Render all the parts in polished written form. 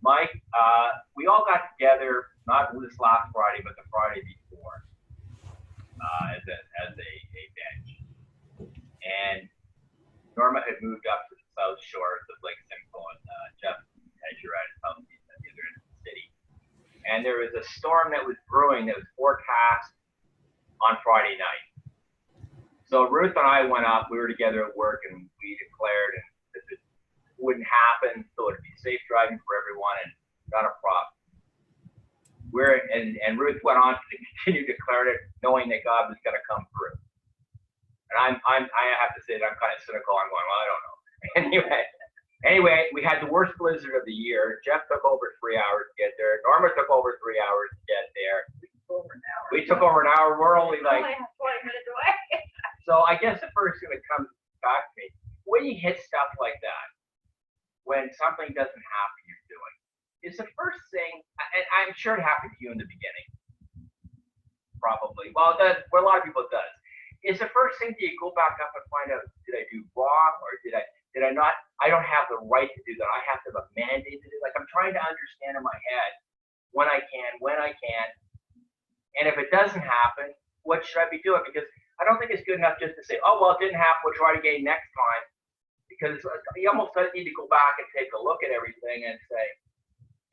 Mike, we all got together, not this last Friday, but the Friday before, as a bench. And Norma had moved up to the South Shore of Lake Simcoe, and Jeff, as you're at his house, he's at the other end of the city. And there was a storm that was brewing that was forecast on Friday night. So Ruth and I went up. We were together at work, and we declared and that it wouldn't happen, so it'd be safe driving for everyone and not a problem. And Ruth went on to continue to declare it, knowing that God was going to come through. And I have to say that I'm kind of cynical. I'm going, well, I don't know. Anyway, we had the worst blizzard of the year. Jeff took over 3 hours to get there. Norma took over 3 hours to get there. We took over an hour. We're only like 20 minutes away. So I guess the first thing that comes back to me, when you hit stuff like that, when something doesn't happen you're doing, is the first thing, and I'm sure it happened to you in the beginning, probably. Well, for a lot of people it does. Is the first thing that you go back up and find out, did I do wrong, or did I not? I don't have the right to do that. I have to have a mandate to do. Like, I'm trying to understand in my head when I can, and if it doesn't happen, what should I be doing? Because I don't think it's good enough just to say, oh, well, it didn't happen, we'll try it again next time. Because you almost need to go back and take a look at everything and say,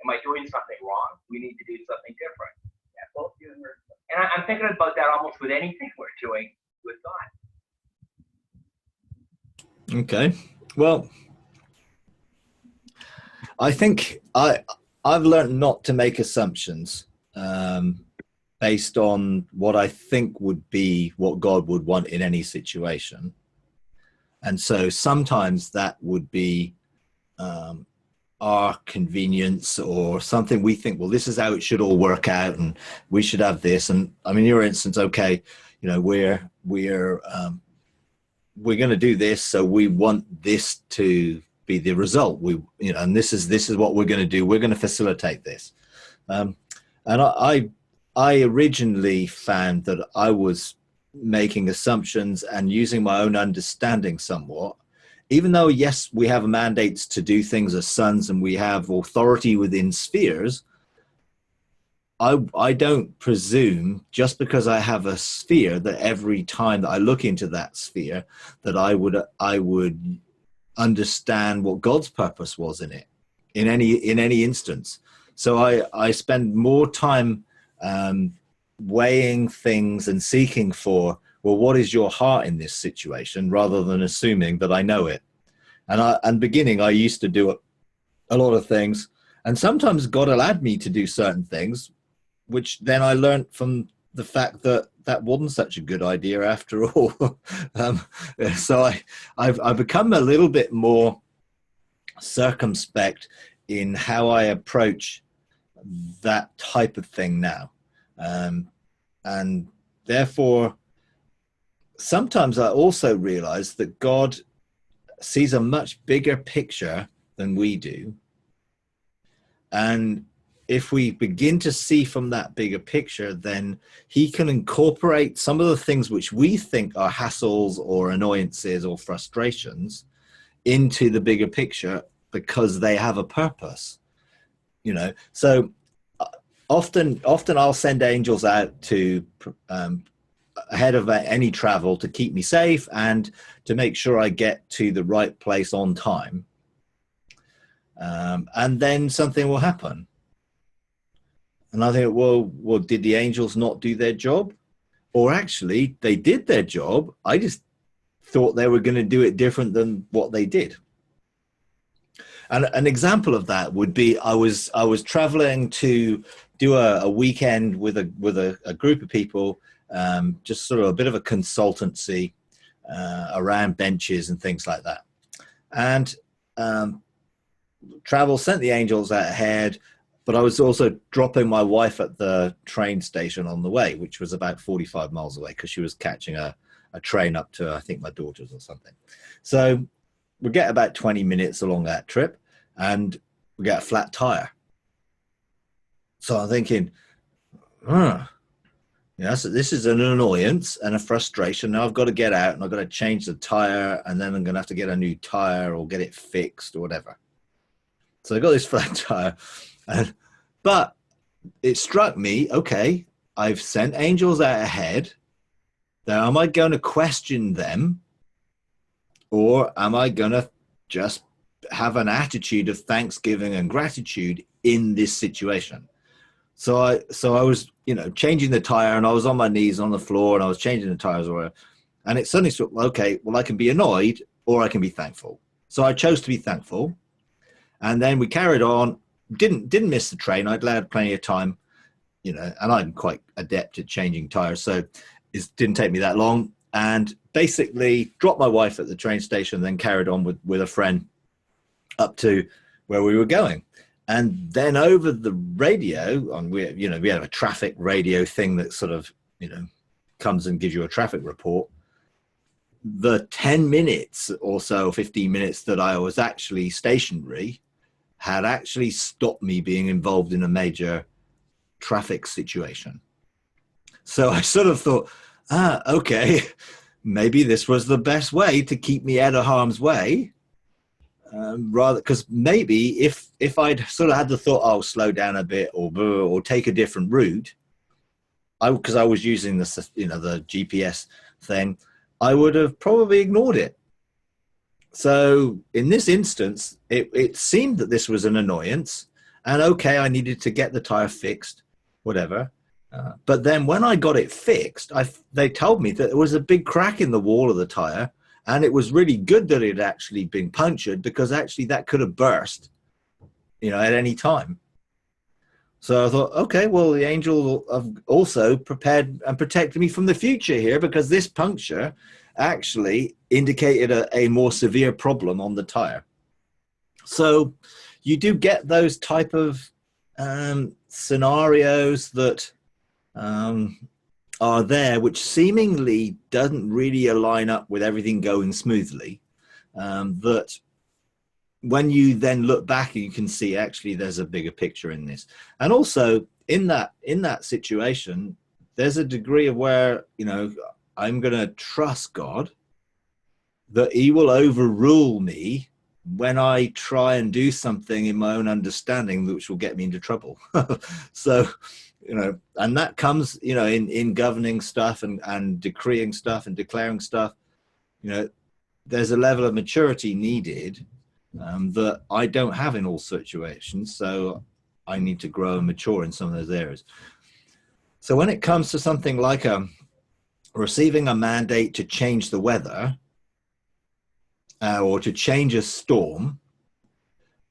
am I doing something wrong? We need to do something different. Yeah, both you and Ruth. And I'm thinking about that almost with anything we're doing with God. Okay. Well, I think I've learned not to make assumptions based on what I think would be what God would want in any situation. And so sometimes that would be our convenience or something we think, well, this is how it should all work out and we should have this. And I mean, your instance, okay, you know, we're going to do this, so we want this to be the result. And this is what we're going to do. We're going to facilitate this. And I originally found that I was making assumptions and using my own understanding somewhat, even though, yes, we have mandates to do things as sons and we have authority within spheres. I don't presume just because I have a sphere that every time that I look into that sphere that I would understand what God's purpose was in it in any instance. So I spend more time weighing things and seeking for, well, what is your heart in this situation, rather than assuming that I know it. And beginning, I used to do a lot of things, and sometimes God allowed me to do certain things, which then I learned from the fact that that wasn't such a good idea after all. So I've become a little bit more circumspect in how I approach that type of thing now. And therefore, sometimes I also realize that God sees a much bigger picture than we do. And if we begin to see from that bigger picture, then he can incorporate some of the things which we think are hassles or annoyances or frustrations into the bigger picture because they have a purpose, you know. So often I'll send angels out to ahead of any travel to keep me safe and to make sure I get to the right place on time. And then something will happen. And I think, well, did the angels not do their job? Or actually, they did their job. I just thought they were going to do it different than what they did. And an example of that would be I was traveling to do a weekend with a group of people, just sort of a bit of a consultancy around benches and things like that. And travel sent the angels out ahead, but I was also dropping my wife at the train station on the way, which was about 45 miles away because she was catching a train up to, I think, my daughter's or something. So we get about 20 minutes along that trip and we get a flat tire. So I'm thinking, so this is an annoyance and a frustration. Now I've got to get out and I've got to change the tire, and then I'm going to have to get a new tire or get it fixed or whatever. So I got this flat tire, but it struck me, okay, I've sent angels out ahead. Now, am I going to question them, or am I going to just have an attitude of thanksgiving and gratitude in this situation? So I was, changing the tire, and I was on my knees on the floor, and I was changing the tires, and it suddenly struck, okay, well, I can be annoyed or I can be thankful. So I chose to be thankful, and then we carried on. Didn't miss the train. I'd had plenty of time, and I'm quite adept at changing tires, so it didn't take me that long. And basically dropped my wife at the train station, then carried on with a friend up to where we were going. And then over the radio, we have a traffic radio thing that sort of, comes and gives you a traffic report. The 10 minutes or so, 15 minutes that I was actually stationary had actually stopped me being involved in a major traffic situation. So I sort of thought, okay, maybe this was the best way to keep me out of harm's way. Rather, because maybe if I'd sort of had the thought, oh, slow down a bit or take a different route, because I was using the GPS thing, I would have probably ignored it. So in this instance, it seemed that this was an annoyance, and okay, I needed to get the tire fixed, whatever. But then when I got it fixed, they told me that there was a big crack in the wall of the tire, and it was really good that it had actually been punctured, because actually that could have burst, at any time. So I thought, okay, well, the angel have also prepared and protected me from the future here, because this puncture actually indicated a more severe problem on the tire. So you do get those type of scenarios that are there, which seemingly doesn't really align up with everything going smoothly. That when you then look back, you can see actually there's a bigger picture in this. And also in that situation, there's a degree of where, I'm going to trust God that he will overrule me when I try and do something in my own understanding, which will get me into trouble. So, and that comes, in governing stuff and decreeing stuff and declaring stuff, there's a level of maturity needed that I don't have in all situations. So I need to grow and mature in some of those areas. So when it comes to something like receiving a mandate to change the weather or to change a storm,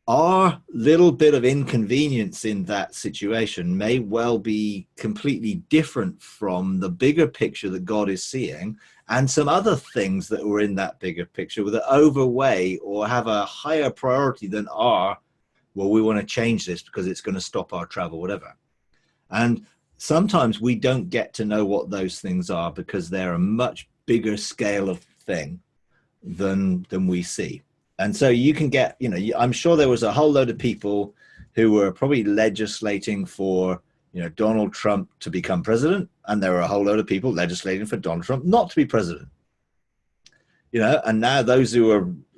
our little bit of inconvenience in that situation may well be completely different from the bigger picture that God is seeing, and some other things that were in that bigger picture that overweigh or have a higher priority than we want to change this because it's going to stop our travel, whatever. And sometimes we don't get to know what those things are because they're a much bigger scale of thing than we see. And so you can get, I'm sure there was a whole load of people who were probably legislating for, Donald Trump to become president. And there were a whole load of people legislating for Donald Trump not to be president. And now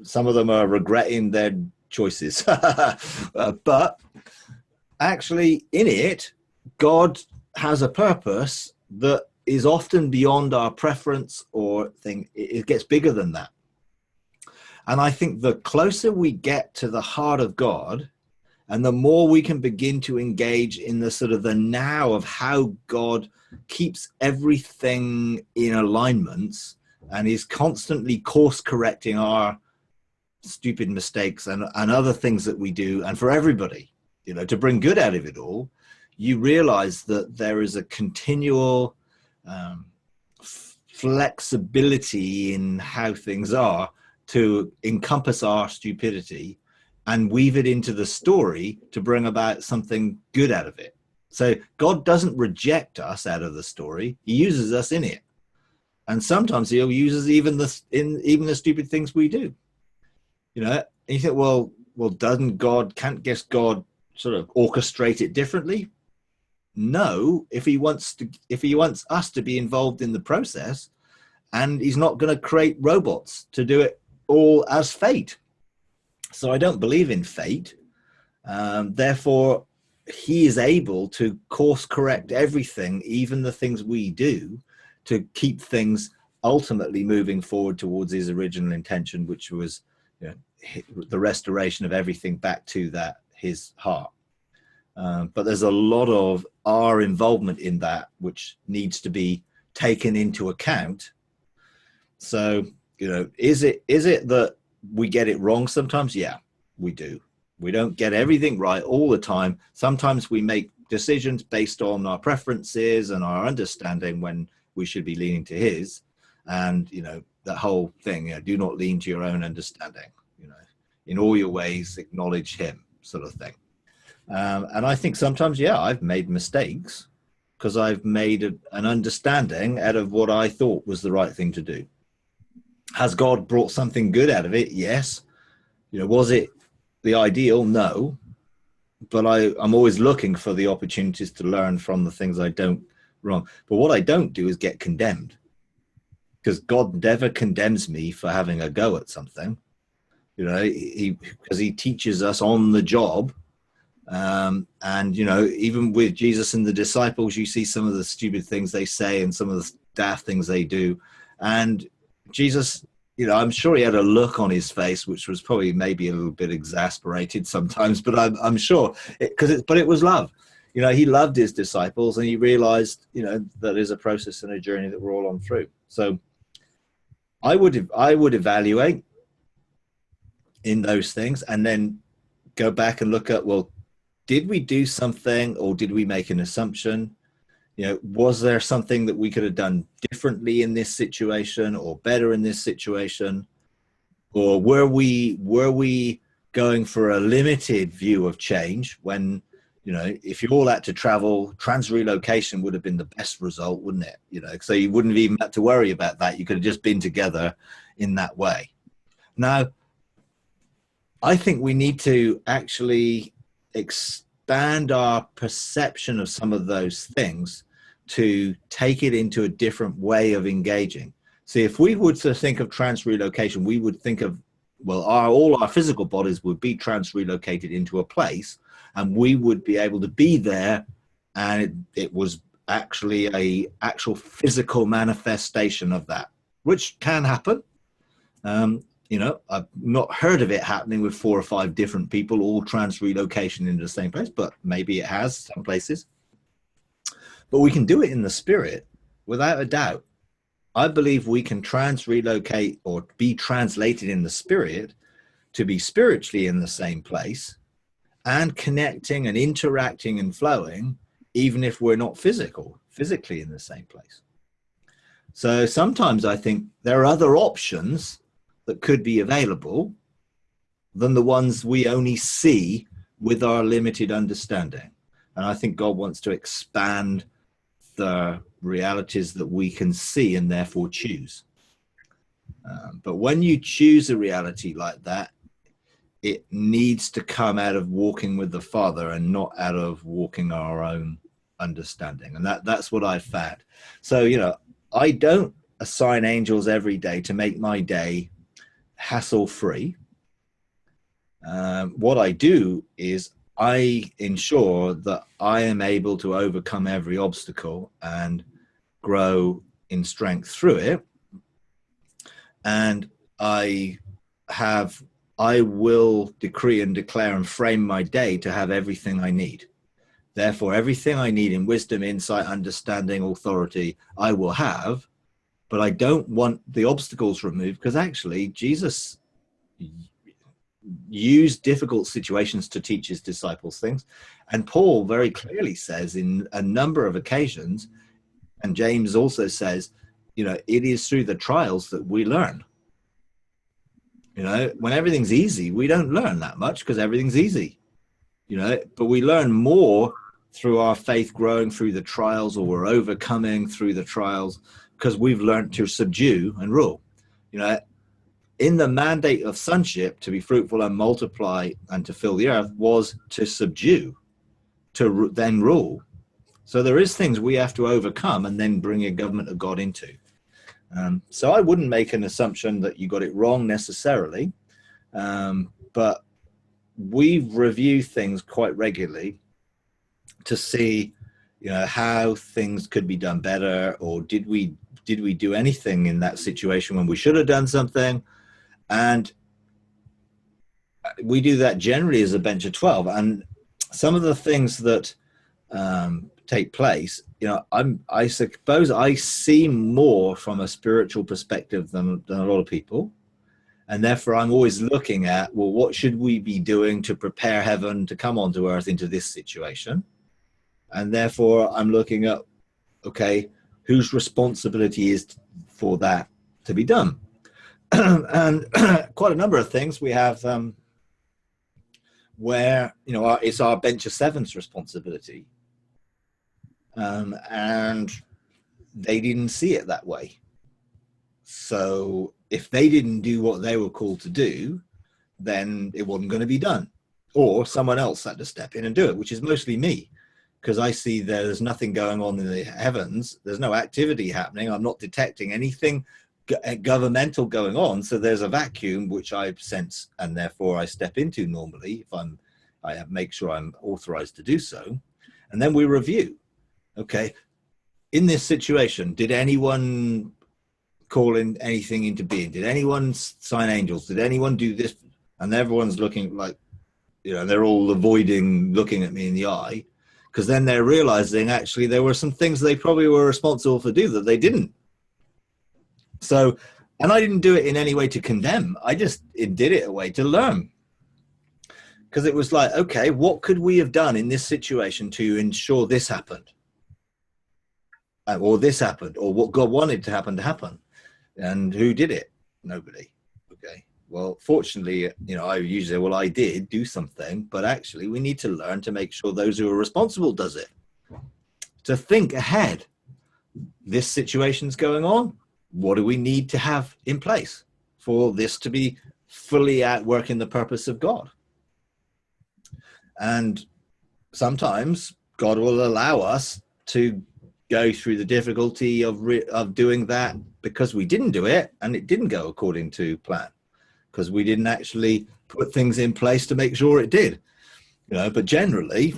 some of them are regretting their choices. But actually in it, God has a purpose that is often beyond our preference or thing. It gets bigger than that. And I think the closer we get to the heart of God, and the more we can begin to engage in the sort of the now of how God keeps everything in alignments and is constantly course correcting our stupid mistakes and other things that we do, and for everybody, to bring good out of it all, you realize that there is a continual flexibility in how things are to encompass our stupidity and weave it into the story to bring about something good out of it. So God doesn't reject us out of the story. He uses us in it. And sometimes he'll use us even the stupid things we do. And you think, well, can't God sort of orchestrate it differently? No, if he wants us to be involved in the process, and he's not going to create robots to do it all as fate. So I don't believe in fate. Therefore, he is able to course correct everything, even the things we do, to keep things ultimately moving forward towards his original intention, which was, you know, the restoration of everything back to that, his heart. But there's a lot of our involvement in that which needs to be taken into account. So, you know, is it that we get it wrong sometimes? Yeah, we do. We don't get everything right all the time. Sometimes we make decisions based on our preferences and our understanding when we should be leaning to his. And, you know, that whole thing, you know, do not lean to your own understanding, you know, in all your ways, acknowledge him, sort of thing. And I think sometimes, yeah, I've made mistakes because I've made an understanding out of what I thought was the right thing to do. Has God brought something good out of it? Yes. You know, was it the ideal? No. But I'm always looking for the opportunities to learn from the things I don't wrong. But what I don't do is get condemned, because God never condemns me for having a go at something. You know, because he teaches us on the job. And, you know, even with Jesus and the disciples, you see some of the stupid things they say and some of the daft things they do. And Jesus, you know, I'm sure he had a look on his face, which was probably maybe a little bit exasperated sometimes, but I'm sure but it was love. You know, he loved his disciples and he realized, you know, that there's a process and a journey that we're all on through. So I would evaluate in those things and then go back and look at, well, did we do something or did we make an assumption? You know, was there something that we could have done differently in this situation or better in this situation? Or were we going for a limited view of change when, you know, if you all had to travel, trans-relocation would have been the best result, wouldn't it? You know, so you wouldn't have even had to worry about that. You could have just been together in that way. Now, I think we need to actually expand our perception of some of those things to take it into a different way of engaging. See, if we were to think of trans-relocation, we would think of, well, all our physical bodies would be trans-relocated into a place, and we would be able to be there, and it was actually a actual physical manifestation of that, which can happen. You know, I've not heard of it happening with 4 or 5 different people, all trans-relocation into the same place, but maybe it has some places. But we can do it in the spirit, without a doubt. I believe we can trans-relocate or be translated in the spirit to be spiritually in the same place and connecting and interacting and flowing, even if we're not physically in the same place. So sometimes I think there are other options that could be available than the ones we only see with our limited understanding. And I think God wants to expand the realities that we can see and therefore choose. But when you choose a reality like that, it needs to come out of walking with the Father and not out of walking our own understanding. And that's what I've found. So, you know, I don't assign angels every day to make my day hassle-free. What I do is I ensure that I am able to overcome every obstacle and grow in strength through it. And I will decree and declare and frame my day to have everything I need. Therefore, everything I need in wisdom, insight, understanding, authority, I will have, but I don't want the obstacles removed, because actually Jesus used difficult situations to teach his disciples things. And Paul very clearly says in a number of occasions, and James also says, you know, it is through the trials that we learn. You know, when everything's easy, we don't learn that much because everything's easy, you know, but we learn more through our faith growing through the trials, or we're overcoming through the trials because we've learned to subdue and rule. You know, in the mandate of sonship, to be fruitful and multiply and to fill the earth, was to subdue, to then rule. So there is things we have to overcome and then bring a government of God into. So I wouldn't make an assumption that you got it wrong necessarily, but we review things quite regularly to see, how things could be done better, or did we do anything in that situation when we should have done something. And we do that generally as a bench of 12. And some of the things that take place, I suppose I see more from a spiritual perspective than a lot of people. And therefore, I'm always looking at, well, what should we be doing to prepare heaven to come onto earth into this situation? And therefore, I'm looking at, okay, whose responsibility is for that to be done? And quite a number of things we have where, it's our bench of seven's responsibility. And they didn't see it that way. So if they didn't do what they were called to do, then it wasn't going to be done. Or someone else had to step in and do it, which is mostly me, because I see there's nothing going on in the heavens. There's no activity happening. I'm not detecting anything governmental going on. So there's a vacuum, which I sense, and therefore I step into normally if I make sure I'm authorized to do so. And then we review. Okay, in this situation, did anyone call in anything into being? Did anyone sign angels? Did anyone do this? And everyone's looking like, they're all avoiding looking at me in the eye, because then they're realizing actually there were some things they probably were responsible for do that they didn't. So, and I didn't do it in any way to condemn. I just did it a way to learn. Because it was like, okay, what could we have done in this situation to ensure this happened? Or this happened, or what God wanted to happen. And who did it? Nobody. Okay. Well, fortunately, I usually say, well, I did do something, but actually we need to learn to make sure those who are responsible does it. To think ahead. This situation's going on. What do we need to have in place for this to be fully at work in the purpose of God? And sometimes God will allow us to go through the difficulty of doing that because we didn't do it and it didn't go according to plan, because we didn't actually put things in place to make sure it did. But generally,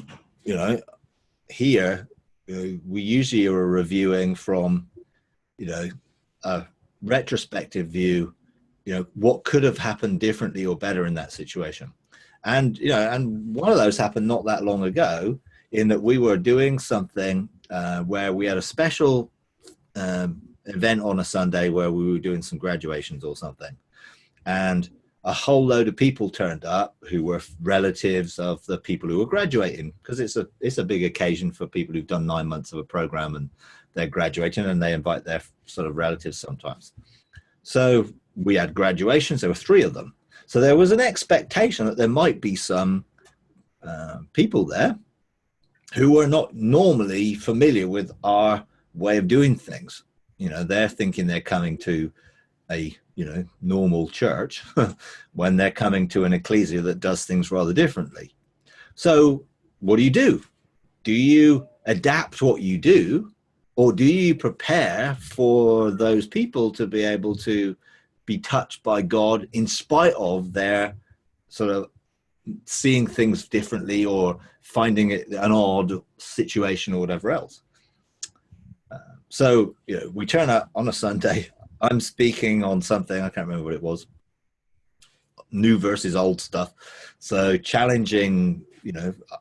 here we usually are reviewing from a retrospective view, what could have happened differently or better in that situation. And and one of those happened not that long ago, in that we were doing something where we had a special event on a Sunday where we were doing some graduations or something, and a whole load of people turned up who were relatives of the people who were graduating, because it's a big occasion for people who've done 9 months of a program and they're graduating, and they invite their sort of relatives sometimes. So we had graduations. There were 3 of them. So there was an expectation that there might be some people there who were not normally familiar with our way of doing things. They're thinking they're coming to a, normal church when they're coming to an ecclesia that does things rather differently. So what do? Do you adapt what you do, or do you prepare for those people to be able to be touched by God in spite of their sort of seeing things differently or finding it an odd situation or whatever else? So, we turn up on a Sunday. I'm speaking on something, I can't remember what it was, new versus old stuff. So challenging,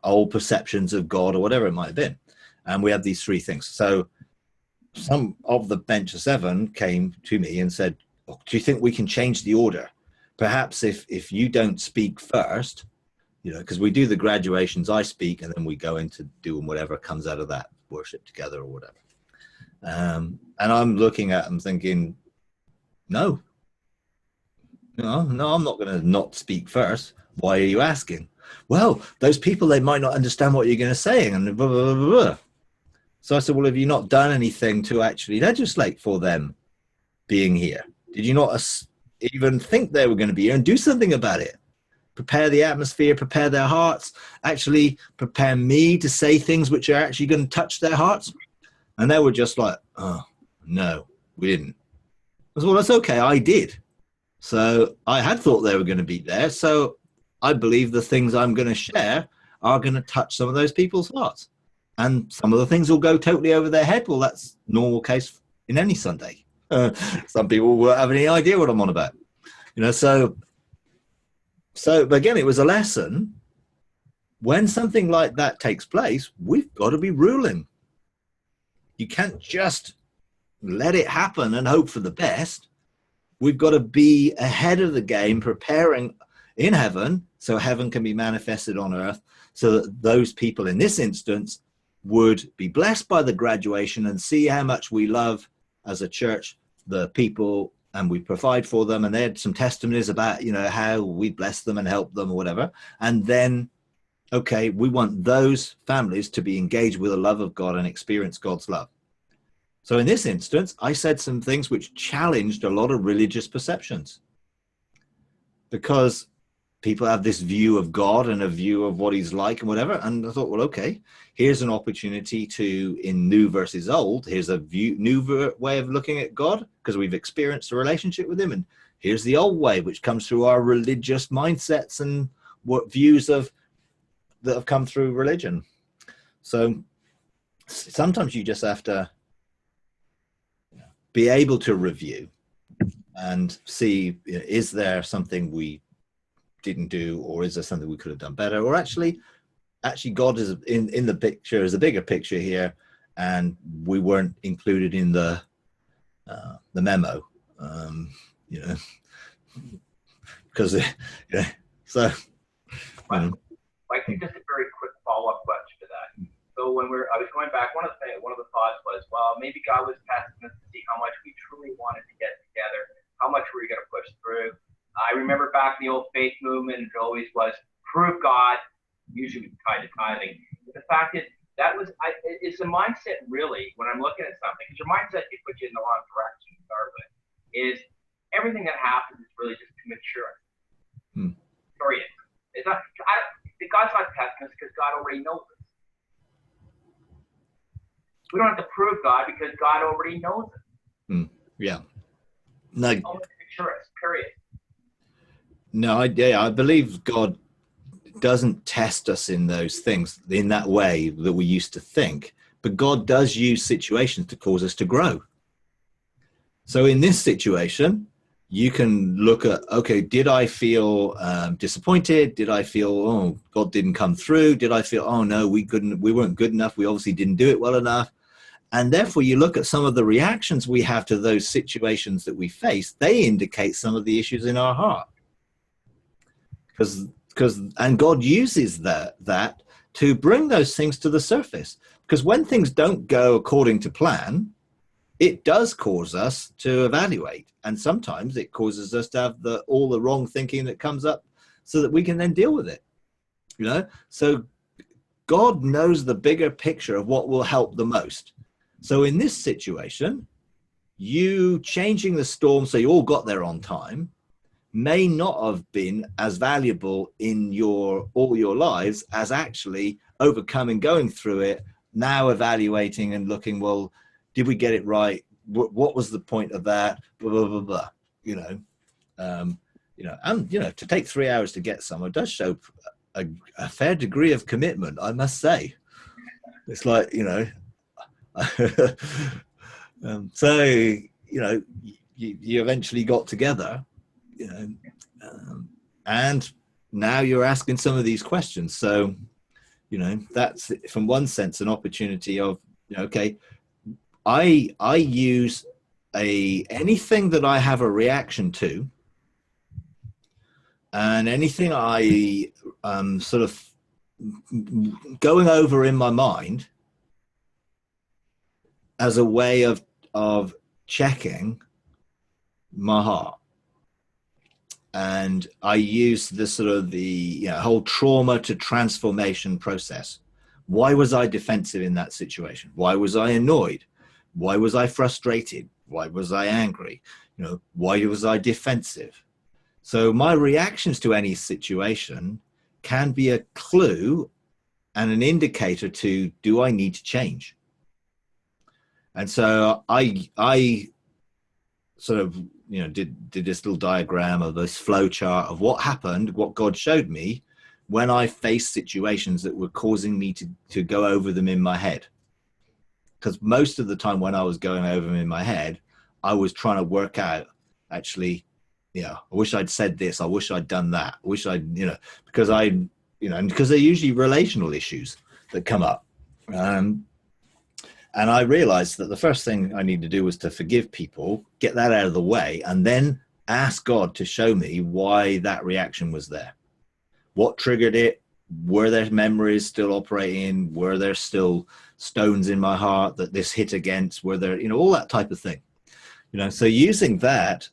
old perceptions of God or whatever it might have been. And we had these 3 things. So some of the bench of 7 came to me and said, do you think we can change the order? Perhaps if you don't speak first, because we do the graduations, I speak, and then we go into doing whatever comes out of that, worship together or whatever. And I'm looking at them thinking, no, I'm not going to not speak first. Why are you asking? Well, those people, they might not understand what you're going to say, and blah, blah, blah, blah. So I said, well, have you not done anything to actually legislate for them being here? Did you not even think they were going to be here and do something about it? Prepare the atmosphere, prepare their hearts, actually prepare me to say things which are actually going to touch their hearts? And they were just like, oh, no, we didn't. I said, well, that's okay, I did. So I had thought they were going to be there. So I believe the things I'm going to share are going to touch some of those people's hearts. And some of the things will go totally over their head. Well, that's normal case in any Sunday. Some people won't have any idea what I'm on about. But again, it was a lesson. When something like that takes place, we've got to be ruling. You can't just let it happen and hope for the best. We've got to be ahead of the game, preparing in heaven so heaven can be manifested on earth, so that those people in this instance would be blessed by the graduation and see how much we love as a church the people and we provide for them. And they had some testimonies about, how we bless them and help them or whatever. And then, okay, we want those families to be engaged with the love of God and experience God's love. So in this instance, I said some things which challenged a lot of religious perceptions, because people have this view of God and a view of what he's like and whatever. And I thought, well, okay, here's an opportunity to, in new versus old, here's a new way of looking at God, because we've experienced a relationship with him. And here's the old way, which comes through our religious mindsets and what views that have come through religion. So sometimes you just have to be able to review and see, is there something we didn't do, or is there something we could have done better? Or actually God is in the picture, is a bigger picture here, and we weren't included in the memo, because so. I think just a very quick follow-up question to that. So when I was going back, one of the thoughts was, well, maybe God was testing us to see how much we truly wanted to get together, how much were we going to push through. I remember back in the old faith movement, it always was prove God, usually tied to tithing. But the fact is, it's a mindset really, when I'm looking at something, because your mindset can put you in the wrong direction to start with, is everything that happens is really just to mature. Period. It's not, God's not testing us because God already knows us. We don't have to prove God because God already knows us. Yeah. No. He's only to mature us, period. No, I believe God doesn't test us in those things in that way that we used to think, but God does use situations to cause us to grow. So in this situation, you can look at, okay, did I feel disappointed? Did I feel, oh, God didn't come through? Did I feel, oh no, we weren't good enough. We obviously didn't do it well enough. And therefore you look at some of the reactions we have to those situations that we face, they indicate some of the issues in our heart. And God uses that to bring those things to the surface. Because when things don't go according to plan, it does cause us to evaluate. And sometimes it causes us to have all the wrong thinking that comes up so that we can then deal with it. So God knows the bigger picture of what will help the most. So in this situation, you changing the storm so you all got there on time may not have been as valuable in all your lives as actually overcoming, going through it, now evaluating and looking, well, did we get it right? What was the point of that? Blah, blah, blah, blah. And to take 3 hours to get somewhere does show a fair degree of commitment, I must say. It's like, so, you eventually got together, and now you're asking some of these questions. So, that's from one sense an opportunity of, okay, I use anything that I have a reaction to, and anything I sort of going over in my mind as a way of checking my heart. And I use the sort of the whole trauma to transformation process. Why was I defensive in that situation? Why was I annoyed? Why was I frustrated? Why was I angry? Why was I defensive? So my reactions to any situation can be a clue and an indicator to, do I need to change? And so I sort of did this little diagram of this flow chart of what happened, what God showed me when I faced situations that were causing me to go over them in my head. Because most of the time when I was going over them in my head, I was trying to work out, actually, I wish I'd said this. I wish I'd done that. I wish I'd, because and because they're usually relational issues that come up. And I realized that the first thing I need to do was to forgive people, get that out of the way, and then ask God to show me why that reaction was there. What triggered it? Were there memories still operating? Were there still stones in my heart that this hit against? Were there, all that type of thing? So using that,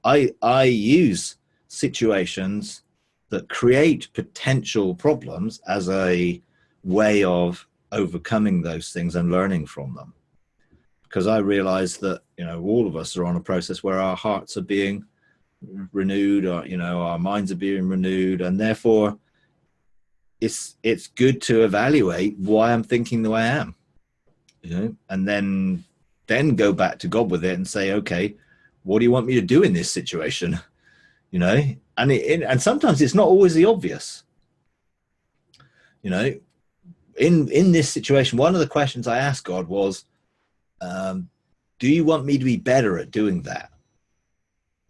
I use situations that create potential problems as a way of overcoming those things and learning from them. Because I realize that, all of us are on a process where our hearts are being renewed, or, our minds are being renewed. And therefore, it's good to evaluate why I'm thinking the way I am, and then go back to God with it and say, okay, what do you want me to do in this situation? And sometimes it's not always the obvious. In this situation, one of the questions I asked God was, do you want me to be better at doing that?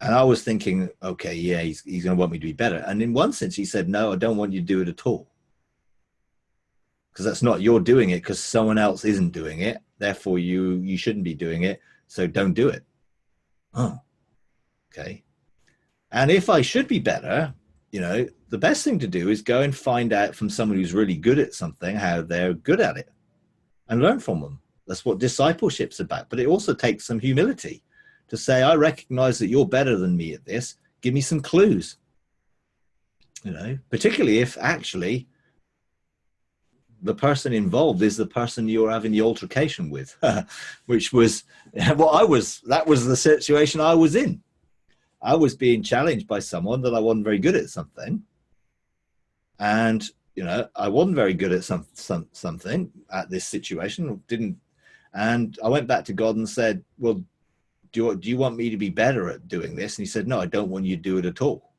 And I was thinking, okay, yeah, he's going to want me to be better. And in one sense, he said, no, I don't want you to do it at all. Because that's not, you're doing it because someone else isn't doing it. Therefore, you shouldn't be doing it. So don't do it. Oh, okay. And if I should be better, the best thing to do is go and find out from someone who's really good at something, how they're good at it, and learn from them. That's what discipleship's about. But it also takes some humility to say, I recognize that you're better than me at this. Give me some clues. Particularly if actually the person involved is the person you're having the altercation with, which was that was the situation I was in. I was being challenged by someone that I wasn't very good at something. And, I wasn't very good at something at this situation, and I went back to God and said, well, do you want me to be better at doing this? And he said, no, I don't want you to do it at all.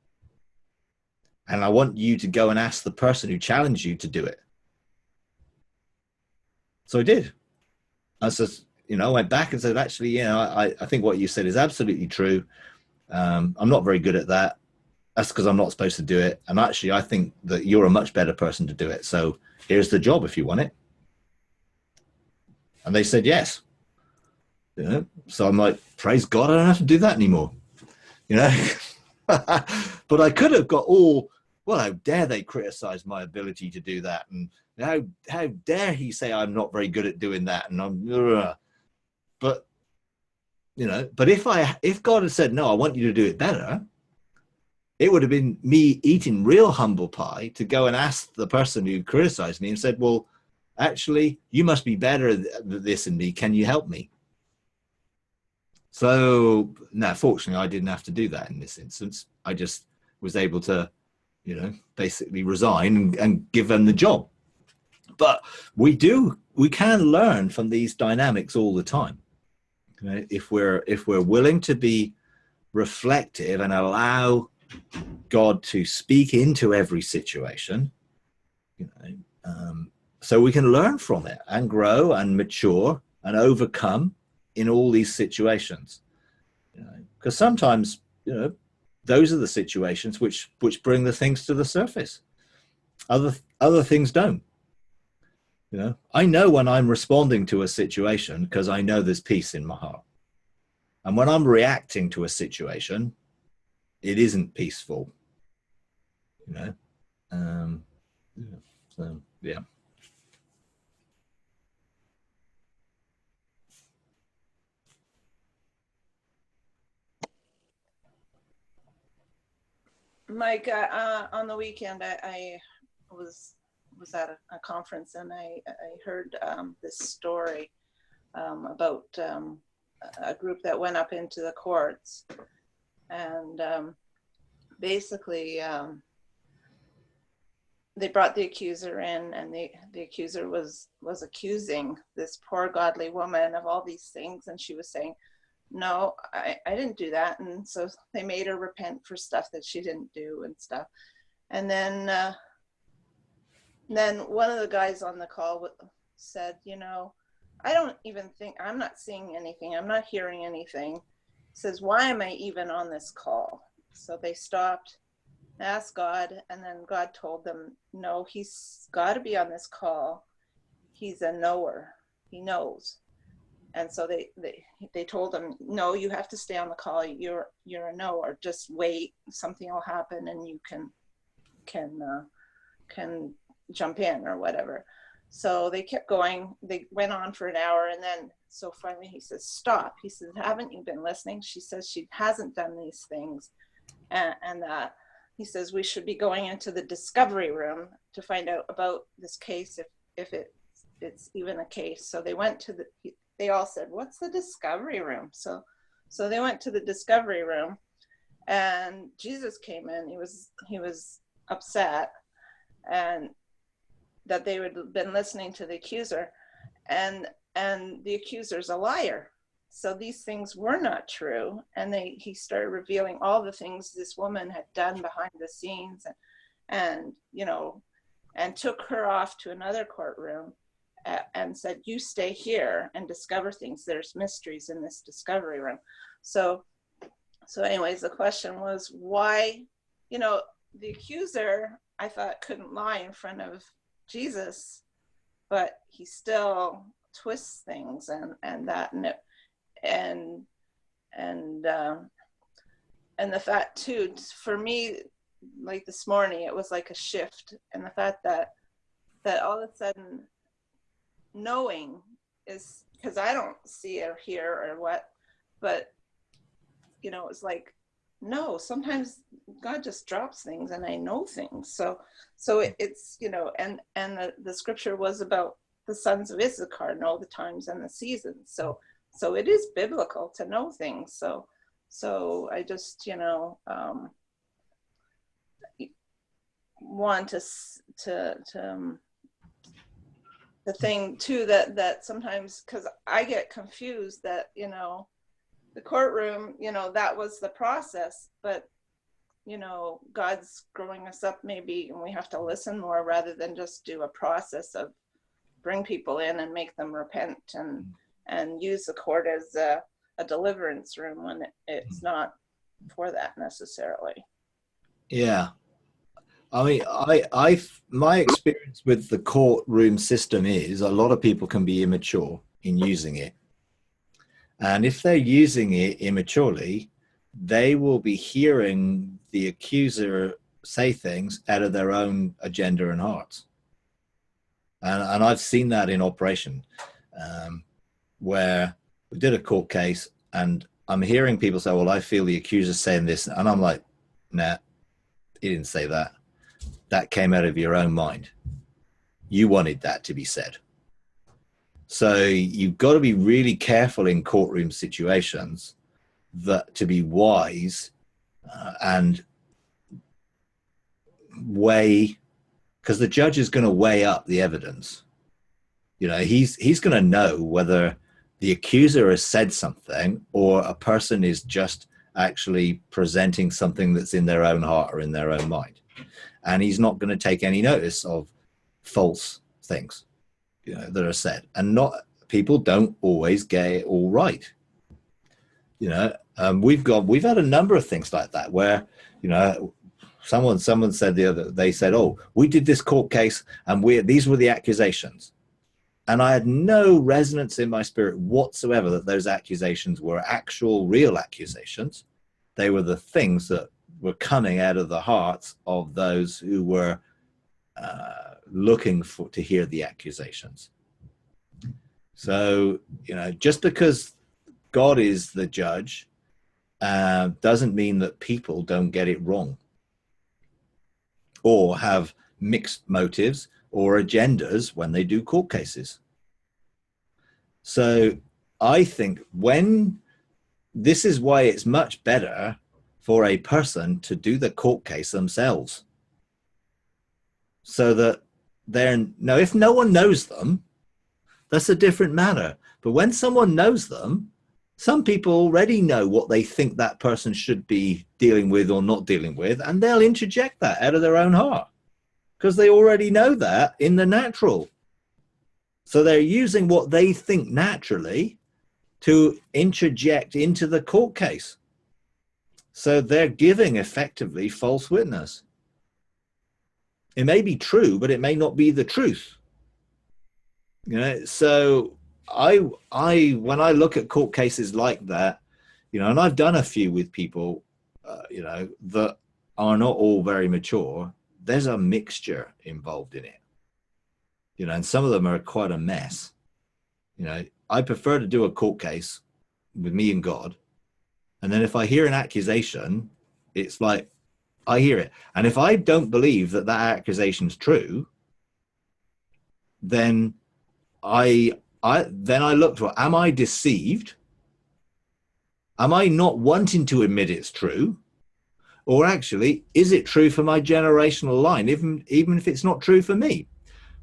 And I want you to go and ask the person who challenged you to do it. So I did. I said, I went back and said, actually, I think what you said is absolutely true. I'm not very good at that. That's because I'm not supposed to do it. And actually, I think that you're a much better person to do it. So here's the job if you want it. And they said, yes. So I'm like, praise God, I don't have to do that anymore. But I could have got how dare they criticize my ability to do that? And how dare he say I'm not very good at doing that? And but if God had said, no, I want you to do it better, it would have been me eating real humble pie to go and ask the person who criticized me and said, well, actually, you must be better at this than me. Can you help me? So, no, fortunately, I didn't have to do that in this instance. I just was able to, basically resign and give them the job. But we can learn from these dynamics all the time. If we're willing to be reflective and allow God to speak into every situation, so we can learn from it and grow and mature and overcome in all these situations. Because sometimes, those are the situations which bring the things to the surface. Other things don't. I know when I'm responding to a situation because I know there's peace in my heart. And when I'm reacting to a situation, it isn't peaceful. So yeah. Mike, on the weekend, I was at a conference, and I heard this story about a group that went up into the courts, and basically they brought the accuser in, and the accuser was accusing this poor godly woman of all these things, and she was saying, no, I didn't do that. And so they made her repent for stuff that she didn't do and stuff. And then one of the guys on the call said, you know, I don't even think, I'm not seeing anything. I'm not hearing anything. He says, why am I even on this call? So they stopped, asked God, and then God told them, no, he's got to be on this call. He's a knower. He knows. And so they told him, no, you have to stay on the call. You're a knower. Just wait. Something will happen, and you can jump in or whatever. So they kept going. They went on for an hour, and then so finally he says, stop. He says, haven't you been listening? She says she hasn't done these things, and he says we should be going into the discovery room to find out about this case, if it's even a case. So they went to they all said, what's the discovery room? So they went to the discovery room, and Jesus came in. He was upset, and that they would have been listening to the accuser, and the accuser's a liar. So these things were not true. And he started revealing all the things this woman had done behind the scenes, and you know, and took her off to another courtroom and said, you stay here and discover things. There's mysteries in this discovery room. So anyways, the question was, why, you know, the accuser, I thought, couldn't lie in front of Jesus, but he still twists things and the fact too, for me, like this morning, it was like a shift, and the fact that all of a sudden knowing is, because I don't see or hear or what, but you know, it's like, no, sometimes God just drops things and I know things. So it's, you know, and the scripture was about the sons of Issachar know the times and the seasons. So it is biblical to know things. So I just, you know, want to the thing too, that sometimes, because I get confused that, you know, the courtroom, you know, that was the process, but you know, God's growing us up maybe, and we have to listen more rather than just do a process of bring people in and make them repent and use the court as a deliverance room when it's not for that necessarily. Yeah. I mean, my experience with the courtroom system is a lot of people can be immature in using it. And if they're using it immaturely, they will be hearing the accuser say things out of their own agenda and hearts. And I've seen that in operation, where we did a court case and I'm hearing people say, well, I feel the accuser's saying this. And I'm like, nah, he didn't say that. That came out of your own mind. You wanted that to be said. So you've got to be really careful in courtroom situations to be wise and weigh, because the judge is going to weigh up the evidence. You know, he's going to know whether the accuser has said something or a person is just actually presenting something that's in their own heart or in their own mind. And he's not going to take any notice of false things, you know, that are said. And people don't always get it all right. You know, we've had a number of things like that where, you know, someone said they said, oh, we did this court case and these were the accusations. And I had no resonance in my spirit whatsoever that those accusations were actual real accusations. They were the things that were coming out of the hearts of those who were looking to hear the accusations. So, you know, just because God is the judge doesn't mean that people don't get it wrong or have mixed motives or agendas when they do court cases. So I think this is why it's much better for a person to do the court case themselves. So that if no one knows them, that's a different matter. But when someone knows them, Some people already know what they think that person should be dealing with or not dealing with, and they'll interject that out of their own heart because they already know that in the natural. So they're using what they think naturally to interject into the court case. So they're giving effectively false witness. It may be true, but it may not be the truth. You know, so when I look at court cases like that, you know, and I've done a few with people, you know, that are not all very mature. There's a mixture involved in it, you know, and some of them are quite a mess. You know, I prefer to do a court case with me and God. And then if I hear an accusation, it's like, I hear it. And if I don't believe that that accusation is true, then I look for, am I deceived? Am I not wanting to admit it's true? Or actually, is it true for my generational line, even if it's not true for me?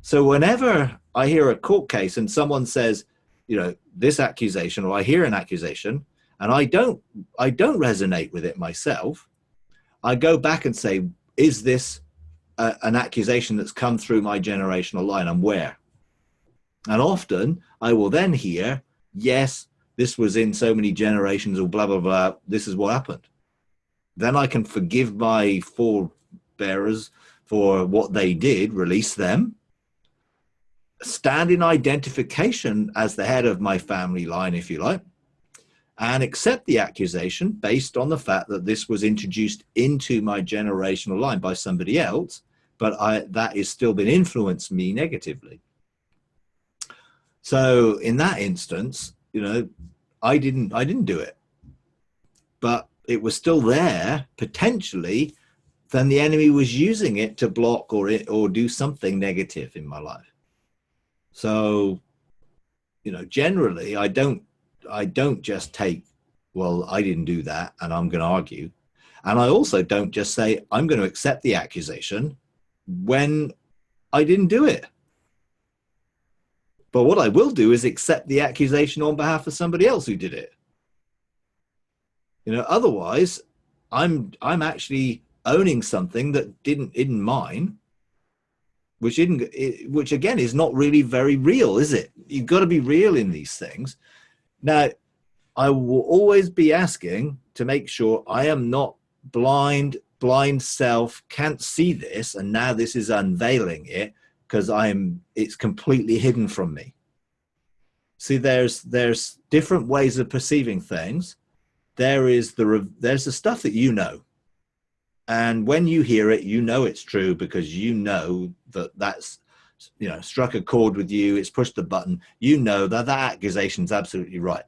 So whenever I hear a court case and someone says, you know, this accusation, or I hear an accusation, and I don't resonate with it myself, I go back and say, is this an accusation that's come through my generational line, and where? And often I will then hear, yes, this was in so many generations, or blah, blah, blah, this is what happened. Then I can forgive my forebearers for what they did, release them, stand in identification as the head of my family line, if you like, and accept the accusation based on the fact that this was introduced into my generational line by somebody else, but that has still been influenced me negatively. So in that instance, you know, I didn't do it, but it was still there potentially. Then the enemy was using it to block or do something negative in my life. So, you know, generally I don't just take, well, I didn't do that and I'm going to argue. And I also don't just say, I'm going to accept the accusation when I didn't do it. But what I will do is accept the accusation on behalf of somebody else who did it. You know, otherwise I'm actually owning something that isn't mine, which again is not really very real, is it? You've got to be real in these things. Now, I will always be asking to make sure I am not blind self, can't see this, and now this is unveiling it because it's completely hidden from me. See, there's different ways of perceiving things. There's the stuff that you know. And when you hear it, you know it's true because you know that's, you know, struck a chord with you, it's pushed the button, you know that accusation is absolutely right.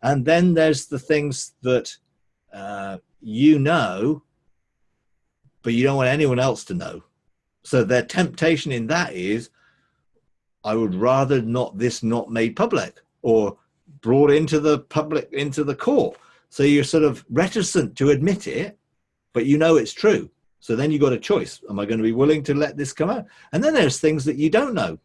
And then there's the things that you know, but you don't want anyone else to know. So their temptation in that is, I would rather not made public or brought into the public, into the court. So you're sort of reticent to admit it, but you know it's true. So then you got a choice. Am I going to be willing to let this come out? And then there's things that you don't know.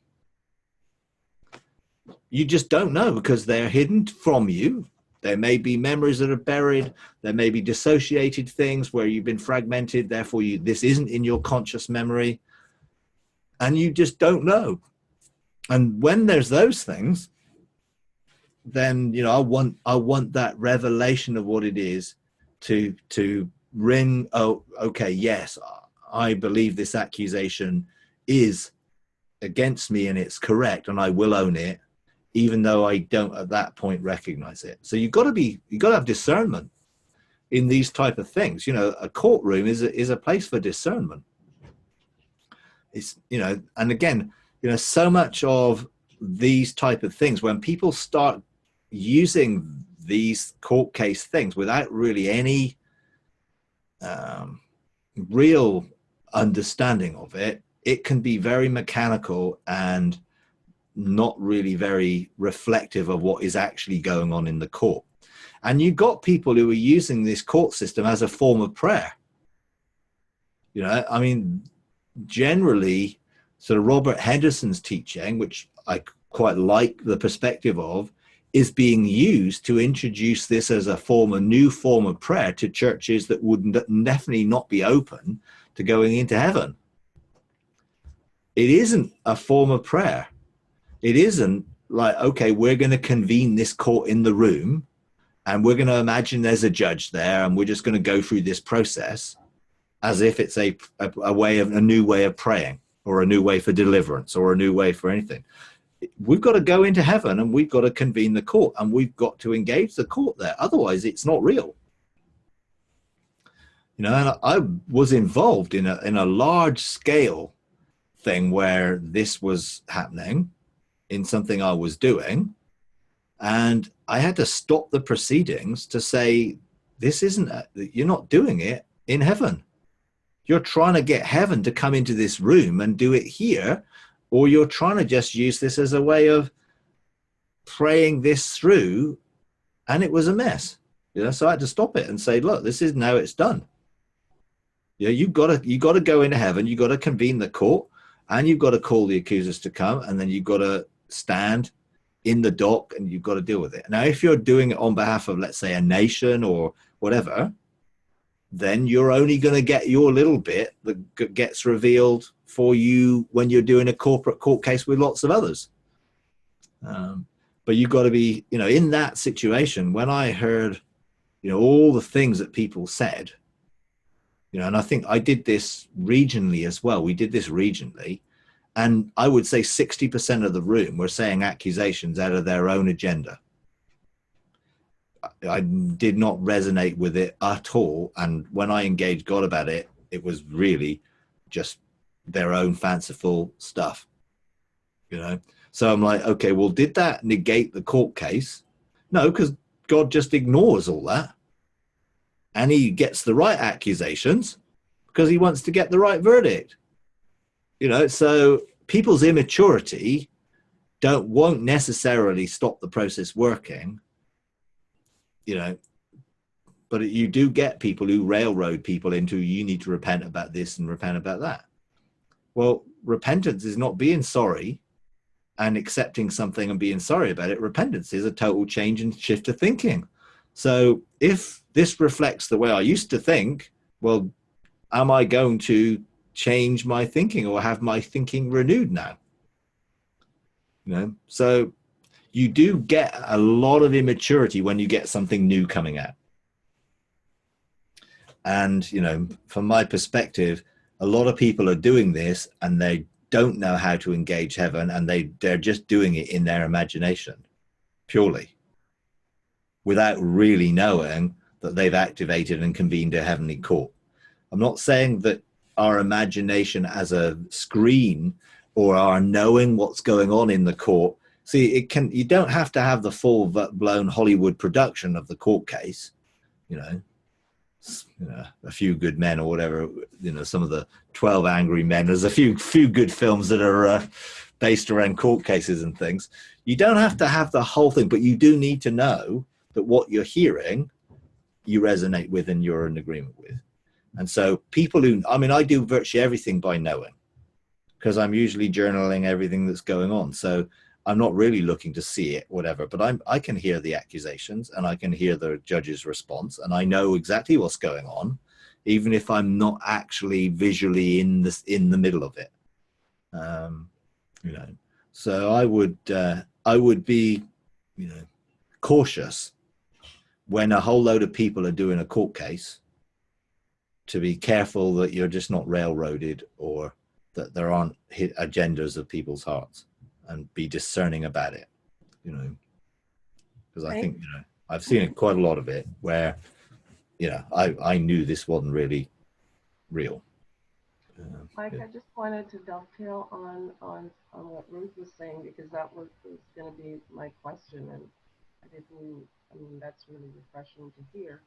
You just don't know because they're hidden from you. There may be memories that are buried. There may be dissociated things where you've been fragmented. Therefore, this isn't in your conscious memory. And you just don't know. And when there's those things, then, you know, I want that revelation of what it is to ring, oh, okay, yes, I believe this accusation is against me and it's correct and I will own it, even though I don't at that point recognize it. So you've got to have discernment in these type of things. You know, a courtroom is a place for discernment. It's, you know, and again, you know, so much of these type of things, when people start using these court case things without really any real understanding of it, it can be very mechanical and not really very reflective of what is actually going on in the court. And you've got people who are using this court system as a form of prayer. You know, I mean, generally, sort of Robert Henderson's teaching, which I quite like the perspective of, is being used to introduce this as a new form of prayer to churches that would definitely not be open to going into heaven. It isn't a form of prayer. It isn't like, okay, we're going to convene this court in the room and we're going to imagine there's a judge there and we're just going to go through this process as if it's a new way of praying, or a new way for deliverance, or a new way for anything. We've got to go into heaven and we've got to convene the court and we've got to engage the court there. Otherwise, it's not real. You know, and I was involved in a large scale thing where this was happening in something I was doing. And I had to stop the proceedings to say, this isn't, you're not doing it in heaven. You're trying to get heaven to come into this room and do it here, or you're trying to just use this as a way of praying this through. And it was a mess. You know, so I had to stop it and say, look, this is now it's done. You know, you got to go into heaven. You got to convene the court, and you've got to call the accusers to come, and then you've got to stand in the dock and you've got to deal with it. Now, if you're doing it on behalf of, let's say, a nation or whatever, then you're only going to get your little bit that gets revealed for you when you're doing a corporate court case with lots of others. But you've got to be, you know, in that situation, when I heard, you know, all the things that people said, you know, and I think I did this regionally as well. We did this regionally. And I would say 60% of the room were saying accusations out of their own agenda. I did not resonate with it at all. And when I engaged God about it, it was really just their own fanciful stuff, you know? So I'm like, okay, well, did that negate the court case? No, because God just ignores all that. And he gets the right accusations because he wants to get the right verdict. You know, so people's immaturity won't necessarily stop the process working, you know, but you do get people who railroad people into, you need to repent about this and repent about that. Well, repentance is not being sorry and accepting something and being sorry about it. Repentance is a total change and shift of thinking. So if this reflects the way I used to think, well, am I going to change my thinking or have my thinking renewed now? You know, so you do get a lot of immaturity when you get something new coming out. And, you know, from my perspective, a lot of people are doing this and they don't know how to engage heaven, and they're just doing it in their imagination purely, without really knowing that they've activated and convened a heavenly court. I'm not saying that our imagination as a screen or our knowing what's going on in the court. See, you don't have to have the full blown Hollywood production of the court case, you know, A Few Good Men or whatever, you know, some of the 12 Angry Men. There's a few good films that are based around court cases and things. You don't have to have the whole thing, but you do need to know that what you're hearing, you resonate with and you're in agreement with. And so people I do virtually everything by knowing, because I'm usually journaling everything that's going on. So I'm not really looking to see it, whatever, but I can hear the accusations and I can hear the judge's response, and I know exactly what's going on, even if I'm not actually visually in the middle of it. You know, so I would be, you know, cautious when a whole load of people are doing a court case, to be careful that you're just not railroaded or that there aren't agendas of people's hearts, and be discerning about it, you know, because I think, you know, I've seen quite a lot of it where, you know, I knew this wasn't really real. Mike, I just wanted to dovetail on what Ruth was saying, because that was going to be my question, and that's really refreshing to hear.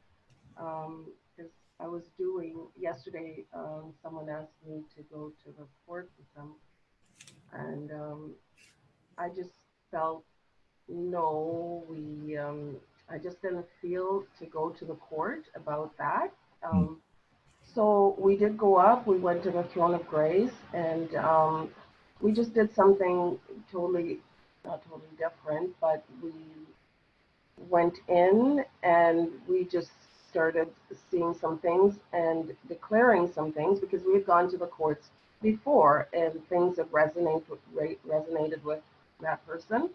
Because I was yesterday, someone asked me to go to the court with them, and I just felt, no, I just didn't feel to go to the court about that. So we did go up, we went to the throne of grace, and we just did something not totally different, but went in and we just started seeing some things and declaring some things because we had gone to the courts before and things that resonated with that person.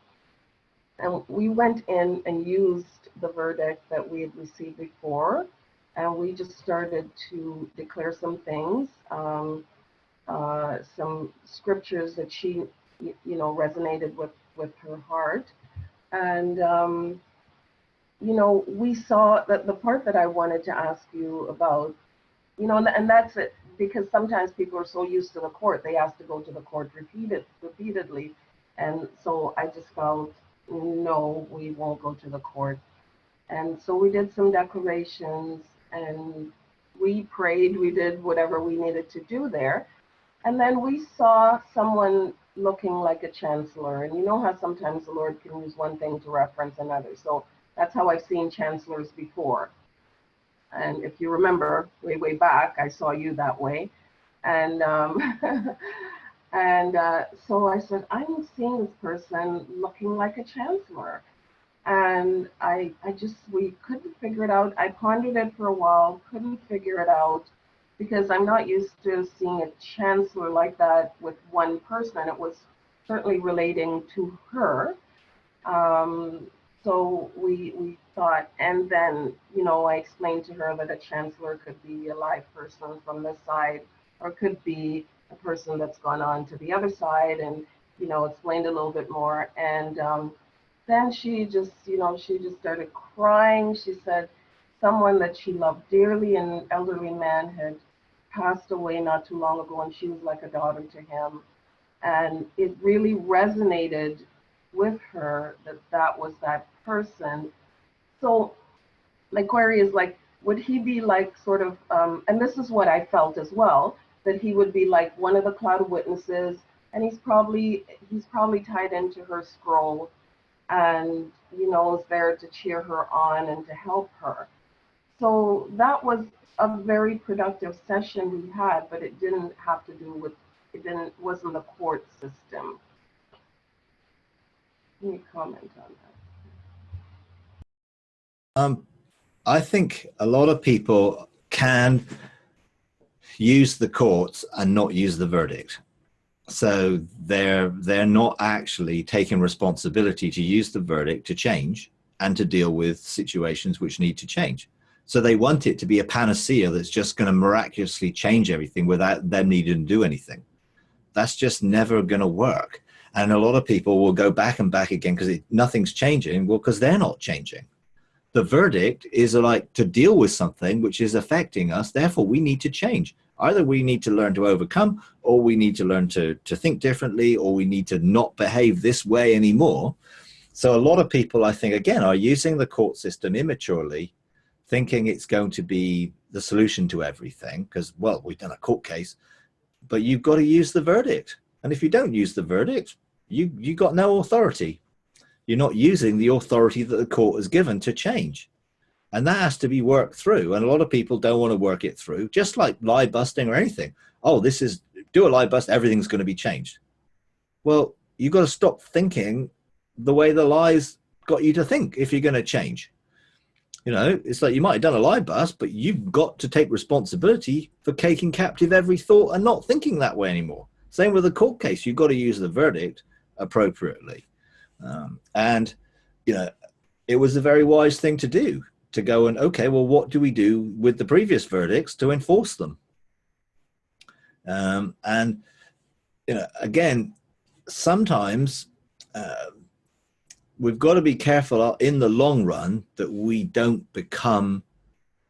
And we went in and used the verdict that we had received before, and we just started to declare some things, some scriptures that she, resonated with her heart. And, we saw that the part that I wanted to ask you about, and that's it, because sometimes people are so used to the court, they ask to go to the court repeatedly. And so I just felt, no, we won't go to the court. And so we did some declarations and we prayed, we did whatever we needed to do there. And then we saw someone looking like a chancellor. And you know how sometimes the Lord can use one thing to reference another. So that's how I've seen chancellors before. And if you remember way back, I saw you that way. And so I said, I'm seeing this person looking like a chancellor. And we couldn't figure it out. I pondered it for a while, couldn't figure it out because I'm not used to seeing a chancellor like that with one person. It was certainly relating to her. So we thought, and then, I explained to her that a chancellor could be a live person from this side, or could be a person that's gone on to the other side, and, explained a little bit more. And then she just started crying. She said someone that she loved dearly, an elderly man, had passed away not too long ago, and she was like a daughter to him. And it really resonated with her that was that person. So my query is like, would he be like sort of, and this is what I felt as well, that he would be like one of the cloud of witnesses, and he's probably tied into her scroll, and is there to cheer her on and to help her. So that was a very productive session we had, but it didn't have to do with, wasn't the court system. Can you comment on that? I think a lot of people can use the courts and not use the verdict. So they're not actually taking responsibility to use the verdict to change and to deal with situations which need to change. So they want it to be a panacea that's just going to miraculously change everything without them needing to do anything. That's just never going to work. And a lot of people will go back and back again because nothing's changing. Well, because they're not changing. The verdict is like to deal with something which is affecting us. Therefore, we need to change. Either we need to learn to overcome, or we need to learn to think differently, or we need to not behave this way anymore. So a lot of people, I think, again, are using the court system immaturely, thinking it's going to be the solution to everything because, well, we've done a court case, but you've got to use the verdict. And if you don't use the verdict, you got no authority. You're not using the authority that the court has given to change. And that has to be worked through. And a lot of people don't want to work it through, just like lie busting or anything. Oh, do a lie bust, everything's going to be changed. Well, you've got to stop thinking the way the lies got you to think if you're going to change. It's like you might have done a lie bust, but you've got to take responsibility for taking captive every thought and not thinking that way anymore. Same with a court case. You've got to use the verdict appropriately. It was a very wise thing to do, to go and, okay, well, what do we do with the previous verdicts to enforce them? Again, sometimes we've got to be careful in the long run that we don't become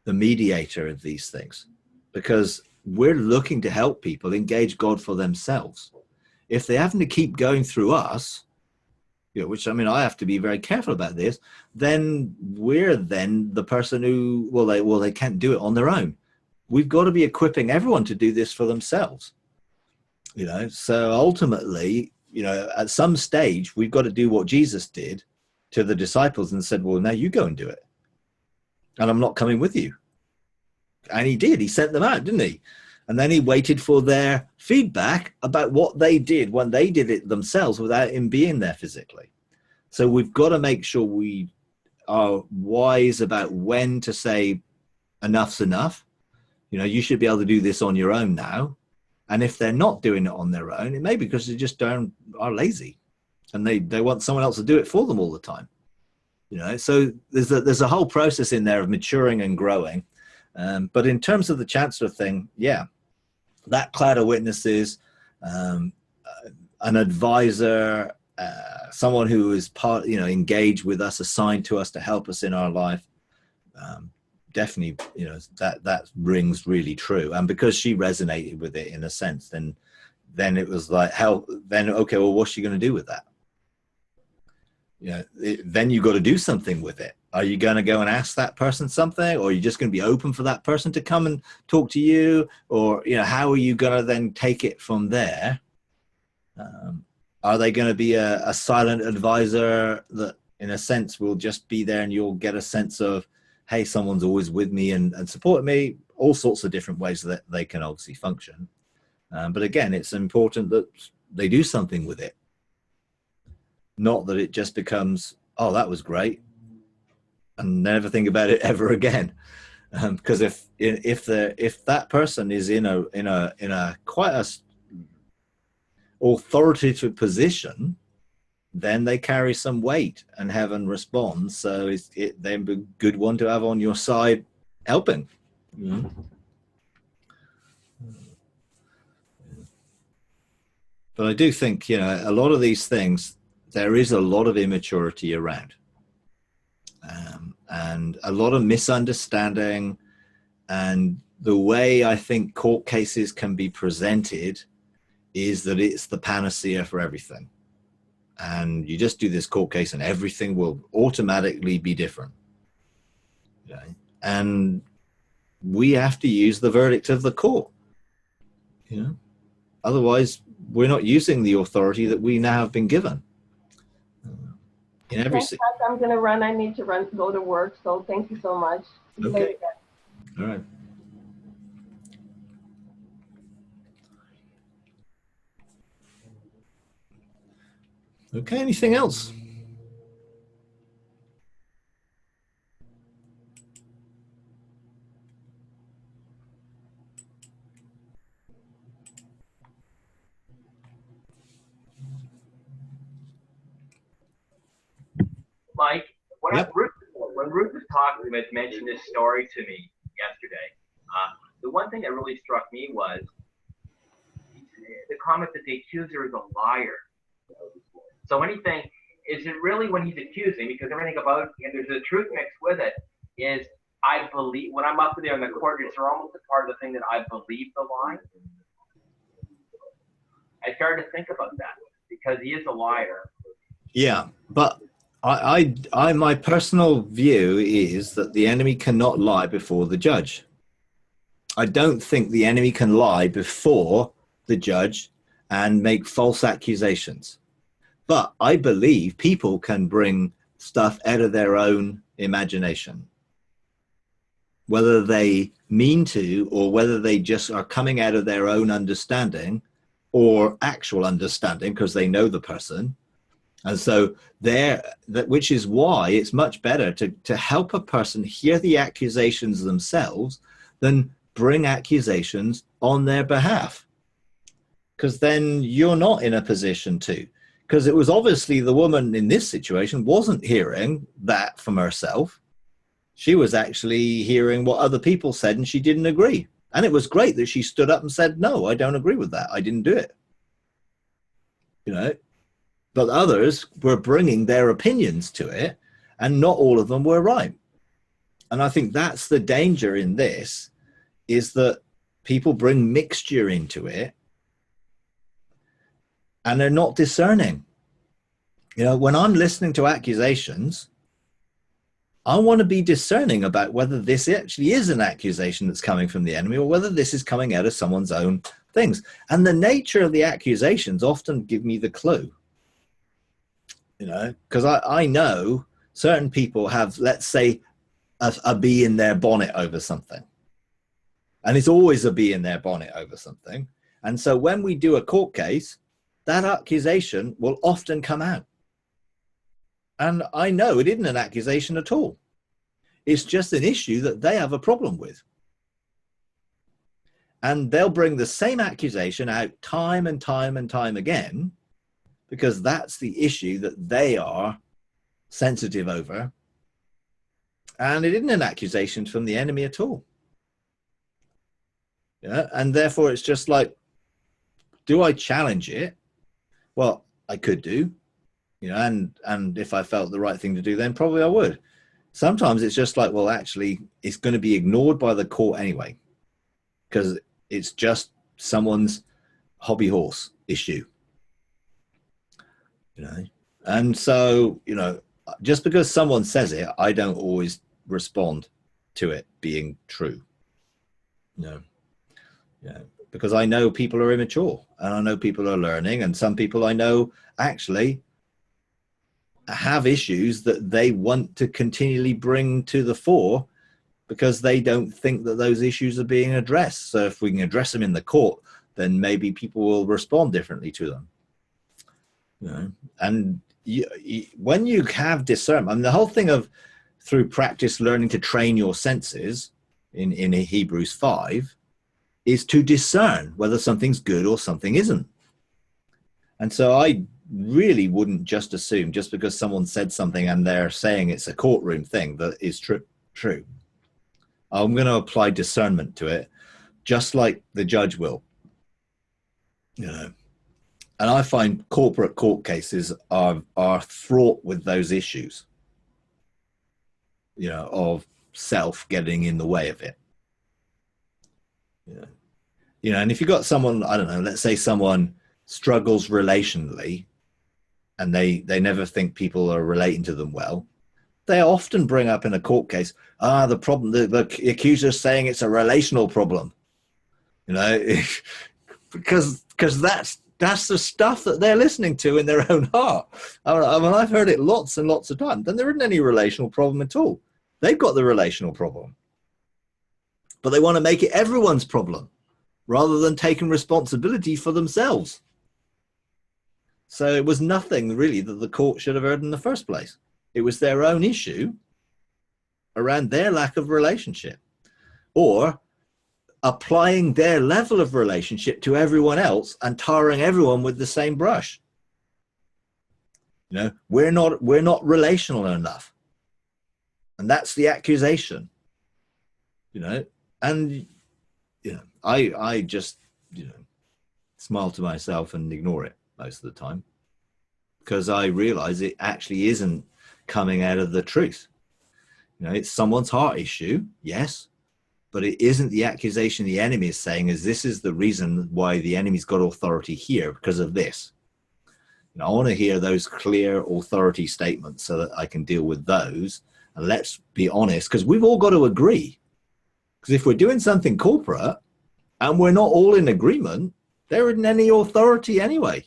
the mediator of these things, because we're looking to help people engage God for themselves. If they happen to keep going through us, which, I have to be very careful about this, then we're the person who, they can't do it on their own. We've got to be equipping everyone to do this for themselves. So ultimately, at some stage, we've got to do what Jesus did to the disciples and said, well, now you go and do it. And I'm not coming with you. And he did. He sent them out, didn't he? And then he waited for their feedback about what they did when they did it themselves without him being there physically. So we've got to make sure we are wise about when to say enough's enough. You know, you should be able to do this on your own now. And if they're not doing it on their own, it may be because they just are lazy and they want someone else to do it for them all the time. You know, so there's a whole process in there of maturing and growing. But in terms of the Chancellor thing, yeah, that cloud of witnesses, an advisor, someone who is engaged with us, assigned to us to help us in our life, definitely, you know, that rings really true. And because she resonated with it in a sense, then it was like, okay, well, what's she going to do with that? You know, then you got to do something with it. Are you going to go and ask that person something, or are you just going to be open for that person to come and talk to you? Or, you know, how are you going to then take it from there? Are they going to be a silent advisor that, in a sense, will just be there and you'll get a sense of, hey, someone's always with me and supporting me? All sorts of different ways that they can obviously function. But again, it's important that they do something with it. Not that it just becomes, oh, that was great, and never think about it ever again. Because if that person is in a quite a authoritative position, then they carry some weight, and heaven responds. So they're a good one to have on your side, helping. Mm-hmm. But I do think, you know, a lot of these things, there is a lot of immaturity around, and a lot of misunderstanding. And the way I think court cases can be presented is that it's the panacea for everything. And you just do this court case and everything will automatically be different. Okay? And we have to use the verdict of the court. You know, otherwise we're not using the authority that we now have been given. In every I'm going to run. I need to go to work. So thank you so much. See you later. All right. Okay, anything else? Mike, when Yep. Ruth was talking, had mentioned this story to me yesterday. The one thing that really struck me was the comment that the accuser is a liar. So anything, is it really when he's accusing, because everything about, and there's a truth mixed with it, is I believe, when I'm up there in the court, it's almost a part of the thing that I believe the lie. I started to think about that, because he is a liar. Yeah, but I my personal view is that the enemy cannot lie before the judge. I don't think the enemy can lie before the judge and make false accusations. But I believe people can bring stuff out of their own imagination, whether they mean to or whether they just are coming out of their own understanding or actual understanding because they know the person. And so which is why it's much better to help a person hear the accusations themselves than bring accusations on their behalf. Because then you're not in a position to. Because it was obviously the woman in this situation wasn't hearing that from herself. She was actually hearing what other people said, and she didn't agree. And it was great that she stood up and said, no, I don't agree with that. I didn't do it. You know, but others were bringing their opinions to it, and not all of them were right. And I think that's the danger in this, is that people bring mixture into it, and they're not discerning. You know, when I'm listening to accusations, I want to be discerning about whether this actually is an accusation that's coming from the enemy or whether this is coming out of someone's own things. And the nature of the accusations often give me the clue. You know, because I know certain people have, let's say, a bee in their bonnet over something. And it's always a bee in their bonnet over something. And so when we do a court case, that accusation will often come out. And I know it isn't an accusation at all. It's just an issue that they have a problem with. And they'll bring the same accusation out time and time and time again, because that's the issue that they are sensitive over. And it isn't an accusation from the enemy at all. Yeah. And therefore it's just like, do I challenge it? Well, I could do, and if I felt the right thing to do, then probably I would. Sometimes it's just like, well, actually, it's going to be ignored by the court anyway, because it's just someone's hobby horse issue, And so, just because someone says it, I don't always respond to it being true. Because I know people are immature, and I know people are learning, and some people I know actually have issues that they want to continually bring to the fore because they don't think that those issues are being addressed. So if we can address them in the court, then maybe people will respond differently to them. And when you have discernment, I mean, the whole thing of through practice learning to train your senses in Hebrews 5 is to discern whether something's good or something isn't. And so I really wouldn't just assume just because someone said something and they're saying it's a courtroom thing that is true. I'm going to apply discernment to it, just like the judge will. And I find corporate court cases are fraught with those issues, of self getting in the way of it. And if you've got someone, I don't know, let's say someone struggles relationally and they never think people are relating to them well, they often bring up in a court case, the problem, the accuser's saying it's a relational problem, because that's the stuff that they're listening to in their own heart. I mean, I've heard it lots and lots of times, and there isn't any relational problem at all. They've got the relational problem, but they want to make it everyone's problem rather than taking responsibility for themselves. So it was nothing really that the court should have heard in the first place. It was their own issue around their lack of relationship, or applying their level of relationship to everyone else and tarring everyone with the same brush. We're not relational enough. And that's the accusation, and, I just, smile to myself and ignore it most of the time, because I realize it actually isn't coming out of the truth. It's someone's heart issue, yes, but it isn't the accusation the enemy is saying is this is the reason why the enemy's got authority here because of this. I want to hear those clear authority statements so that I can deal with those. And let's be honest, because we've all got to agree. Because if we're doing something corporate and we're not all in agreement, there isn't any authority anyway.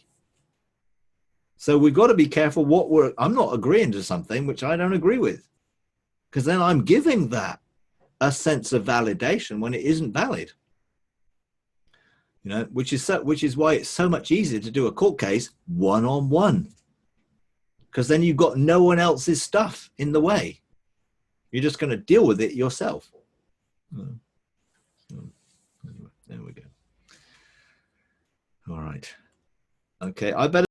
So we've got to be careful I'm not agreeing to something which I don't agree with, because then I'm giving that a sense of validation when it isn't valid. Which is why it's so much easier to do a court case one-on-one, because then you've got no one else's stuff in the way. You're just going to deal with it yourself. Anyway, there we go. All right. Okay, I better